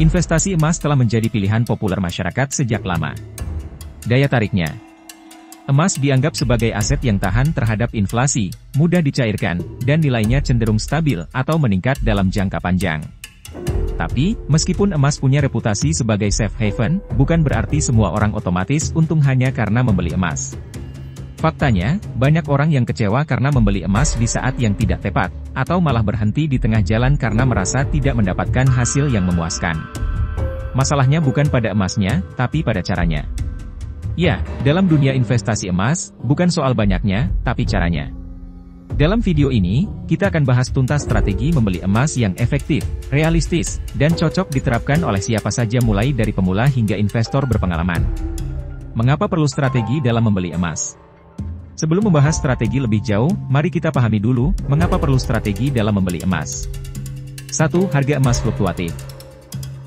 Investasi emas telah menjadi pilihan populer masyarakat sejak lama. Daya tariknya. Emas dianggap sebagai aset yang tahan terhadap inflasi, mudah dicairkan, dan nilainya cenderung stabil atau meningkat dalam jangka panjang. Tapi, meskipun emas punya reputasi sebagai safe haven, bukan berarti semua orang otomatis untung hanya karena membeli emas. Faktanya, banyak orang yang kecewa karena membeli emas di saat yang tidak tepat, atau malah berhenti di tengah jalan karena merasa tidak mendapatkan hasil yang memuaskan. Masalahnya bukan pada emasnya, tapi pada caranya. Ya, dalam dunia investasi emas, bukan soal banyaknya, tapi caranya. Dalam video ini, kita akan bahas tuntas strategi membeli emas yang efektif, realistis, dan cocok diterapkan oleh siapa saja mulai dari pemula hingga investor berpengalaman. Mengapa perlu strategi dalam membeli emas? Sebelum membahas strategi lebih jauh, mari kita pahami dulu, mengapa perlu strategi dalam membeli emas. 1. Harga emas fluktuatif.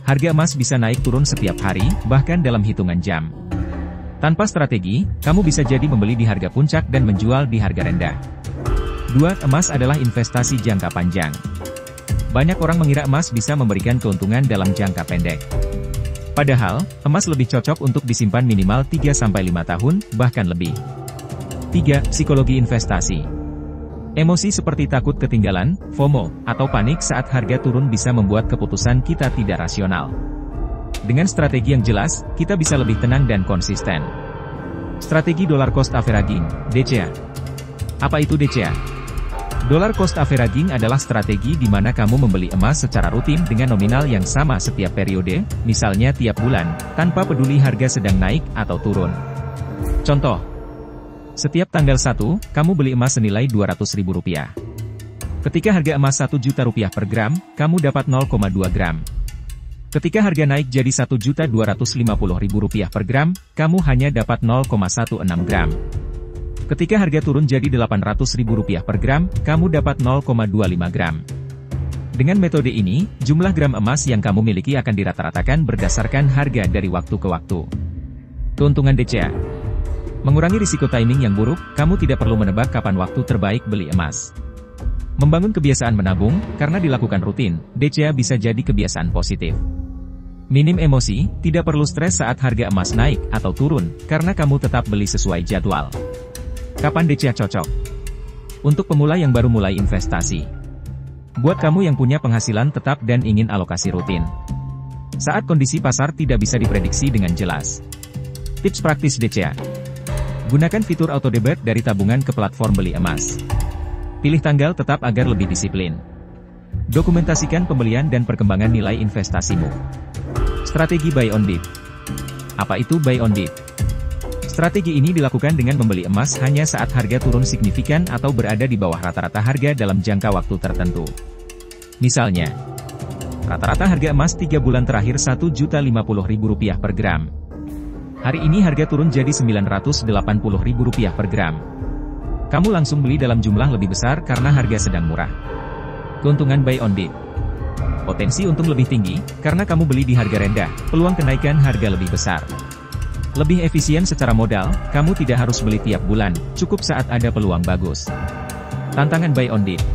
Harga emas bisa naik turun setiap hari, bahkan dalam hitungan jam. Tanpa strategi, kamu bisa jadi membeli di harga puncak dan menjual di harga rendah. 2. Emas adalah investasi jangka panjang. Banyak orang mengira emas bisa memberikan keuntungan dalam jangka pendek. Padahal, emas lebih cocok untuk disimpan minimal 3-5 tahun, bahkan lebih. 3. Psikologi investasi. Emosi seperti takut ketinggalan, FOMO, atau panik saat harga turun bisa membuat keputusan kita tidak rasional. Dengan strategi yang jelas, kita bisa lebih tenang dan konsisten. Strategi Dollar Cost Averaging, DCA. Apa itu DCA? Dollar Cost Averaging adalah strategi di mana kamu membeli emas secara rutin dengan nominal yang sama setiap periode, misalnya tiap bulan, tanpa peduli harga sedang naik atau turun. Contoh, setiap tanggal 1, kamu beli emas senilai Rp200.000. Ketika harga emas Rp1.000.000 per gram, kamu dapat 0,2 gram. Ketika harga naik jadi Rp1.250.000 per gram, kamu hanya dapat 0,16 gram. Ketika harga turun jadi Rp800.000 per gram, kamu dapat 0,25 gram. Dengan metode ini, jumlah gram emas yang kamu miliki akan dirata-ratakan berdasarkan harga dari waktu ke waktu. Keuntungan DCA. Mengurangi risiko timing yang buruk, kamu tidak perlu menebak kapan waktu terbaik beli emas. Membangun kebiasaan menabung, karena dilakukan rutin, DCA bisa jadi kebiasaan positif. Minim emosi, tidak perlu stres saat harga emas naik atau turun, karena kamu tetap beli sesuai jadwal. Kapan DCA cocok? Untuk pemula yang baru mulai investasi. Buat kamu yang punya penghasilan tetap dan ingin alokasi rutin. Saat kondisi pasar tidak bisa diprediksi dengan jelas. Tips praktis DCA. Gunakan fitur auto debit dari tabungan ke platform beli emas. Pilih tanggal tetap agar lebih disiplin. Dokumentasikan pembelian dan perkembangan nilai investasimu. Strategi buy on dip. Apa itu buy on dip? Strategi ini dilakukan dengan membeli emas hanya saat harga turun signifikan atau berada di bawah rata-rata harga dalam jangka waktu tertentu. Misalnya, rata-rata harga emas 3 bulan terakhir Rp1.050.000 per gram. Hari ini harga turun jadi Rp980.000 per gram. Kamu langsung beli dalam jumlah lebih besar karena harga sedang murah. Keuntungan buy on dip. Potensi untung lebih tinggi, karena kamu beli di harga rendah, peluang kenaikan harga lebih besar. Lebih efisien secara modal, kamu tidak harus beli tiap bulan, cukup saat ada peluang bagus. Tantangan buy on dip.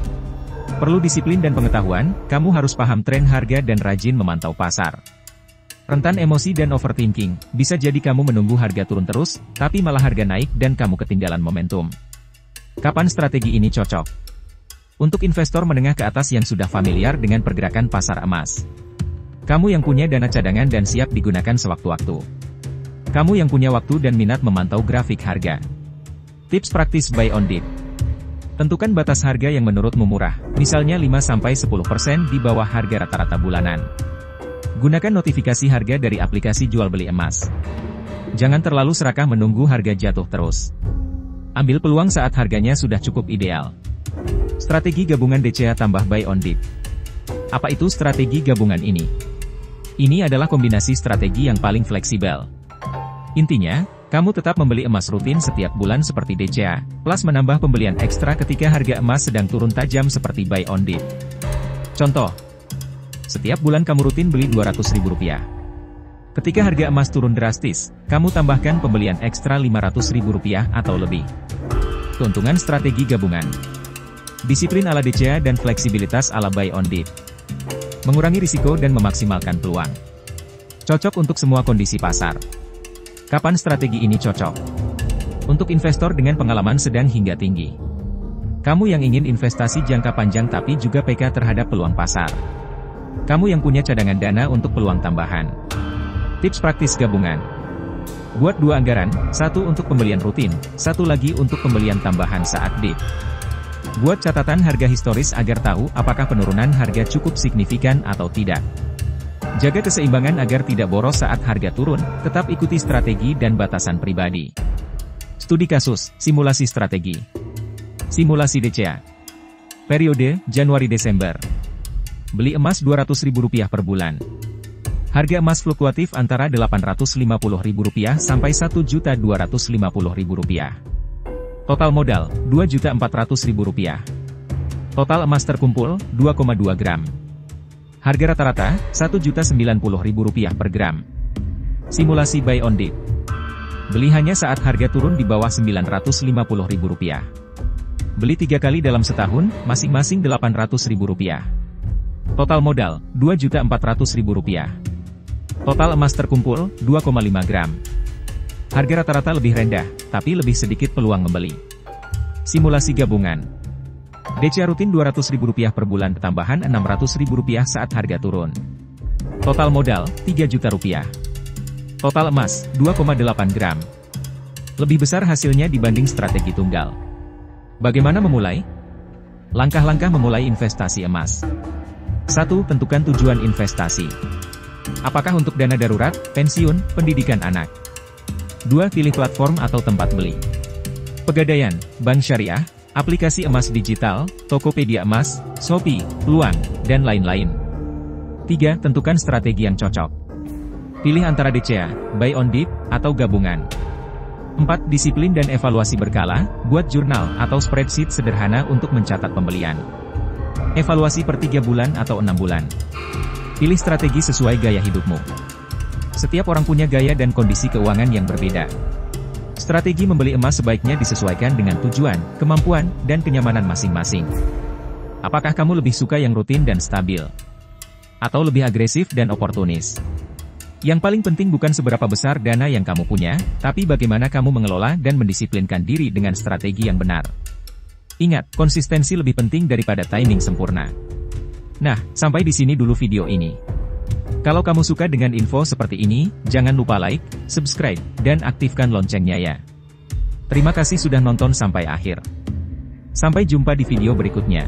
Perlu disiplin dan pengetahuan, kamu harus paham tren harga dan rajin memantau pasar. Rentan emosi dan overthinking, bisa jadi kamu menunggu harga turun terus, tapi malah harga naik dan kamu ketinggalan momentum. Kapan strategi ini cocok? Untuk investor menengah ke atas yang sudah familiar dengan pergerakan pasar emas. Kamu yang punya dana cadangan dan siap digunakan sewaktu-waktu. Kamu yang punya waktu dan minat memantau grafik harga. Tips praktis buy on dip. Tentukan batas harga yang menurutmu murah, misalnya 5-10% di bawah harga rata-rata bulanan. Gunakan notifikasi harga dari aplikasi jual beli emas. Jangan terlalu serakah menunggu harga jatuh terus. Ambil peluang saat harganya sudah cukup ideal. Strategi gabungan DCA tambah buy on dip. Apa itu strategi gabungan ini? Ini adalah kombinasi strategi yang paling fleksibel. Intinya, kamu tetap membeli emas rutin setiap bulan seperti DCA, plus menambah pembelian ekstra ketika harga emas sedang turun tajam seperti buy on dip. Contoh, setiap bulan kamu rutin beli Rp200.000. Ketika harga emas turun drastis, kamu tambahkan pembelian ekstra Rp500.000 atau lebih. Keuntungan strategi gabungan. Disiplin ala DCA dan fleksibilitas ala buy on dip. Mengurangi risiko dan memaksimalkan peluang. Cocok untuk semua kondisi pasar. Kapan strategi ini cocok? Untuk investor dengan pengalaman sedang hingga tinggi. Kamu yang ingin investasi jangka panjang tapi juga peka terhadap peluang pasar. Kamu yang punya cadangan dana untuk peluang tambahan. Tips praktis gabungan. Buat 2 anggaran, 1 untuk pembelian rutin, 1 lagi untuk pembelian tambahan saat dip. Buat catatan harga historis agar tahu apakah penurunan harga cukup signifikan atau tidak. Jaga keseimbangan agar tidak boros saat harga turun, tetap ikuti strategi dan batasan pribadi. Studi kasus, simulasi strategi. Simulasi DCA. Periode, Januari-Desember. Beli emas Rp200.000 per bulan. Harga emas fluktuatif antara Rp850.000 sampai Rp1.250.000. Total modal, Rp2.400.000. Total emas terkumpul, 2,2 gram. Harga rata-rata, Rp1.090.000 per gram. Simulasi buy on dip. Beli hanya saat harga turun di bawah Rp950.000. Beli 3 kali dalam setahun, masing-masing Rp800.000. Total modal, Rp2.400.000. Total emas terkumpul, 2,5 gram. Harga rata-rata lebih rendah, tapi lebih sedikit peluang membeli. Simulasi gabungan. DCA rutin Rp200.000 per bulan tambahan Rp600.000 saat harga turun. Total modal, Rp3 juta. Total emas, 2,8 gram. Lebih besar hasilnya dibanding strategi tunggal. Bagaimana memulai? Langkah-langkah memulai investasi emas. 1. Tentukan tujuan investasi. Apakah untuk dana darurat, pensiun, pendidikan anak? 2. Pilih platform atau tempat beli. Pegadaian, bank syariah, aplikasi emas digital, Tokopedia emas, Shopee, Peluang, dan lain-lain. 3. Tentukan strategi yang cocok. Pilih antara DCA, buy on dip, atau gabungan. 4. Disiplin dan evaluasi berkala, buat jurnal atau spreadsheet sederhana untuk mencatat pembelian. Evaluasi per 3 bulan atau 6 bulan. Pilih strategi sesuai gaya hidupmu. Setiap orang punya gaya dan kondisi keuangan yang berbeda. Strategi membeli emas sebaiknya disesuaikan dengan tujuan, kemampuan, dan kenyamanan masing-masing. Apakah kamu lebih suka yang rutin dan stabil? Atau lebih agresif dan oportunis? Yang paling penting bukan seberapa besar dana yang kamu punya, tapi bagaimana kamu mengelola dan mendisiplinkan diri dengan strategi yang benar. Ingat, konsistensi lebih penting daripada timing sempurna. Nah, sampai di sini dulu video ini. Kalau kamu suka dengan info seperti ini, jangan lupa like, subscribe, dan aktifkan loncengnya ya. Terima kasih sudah nonton sampai akhir. Sampai jumpa di video berikutnya.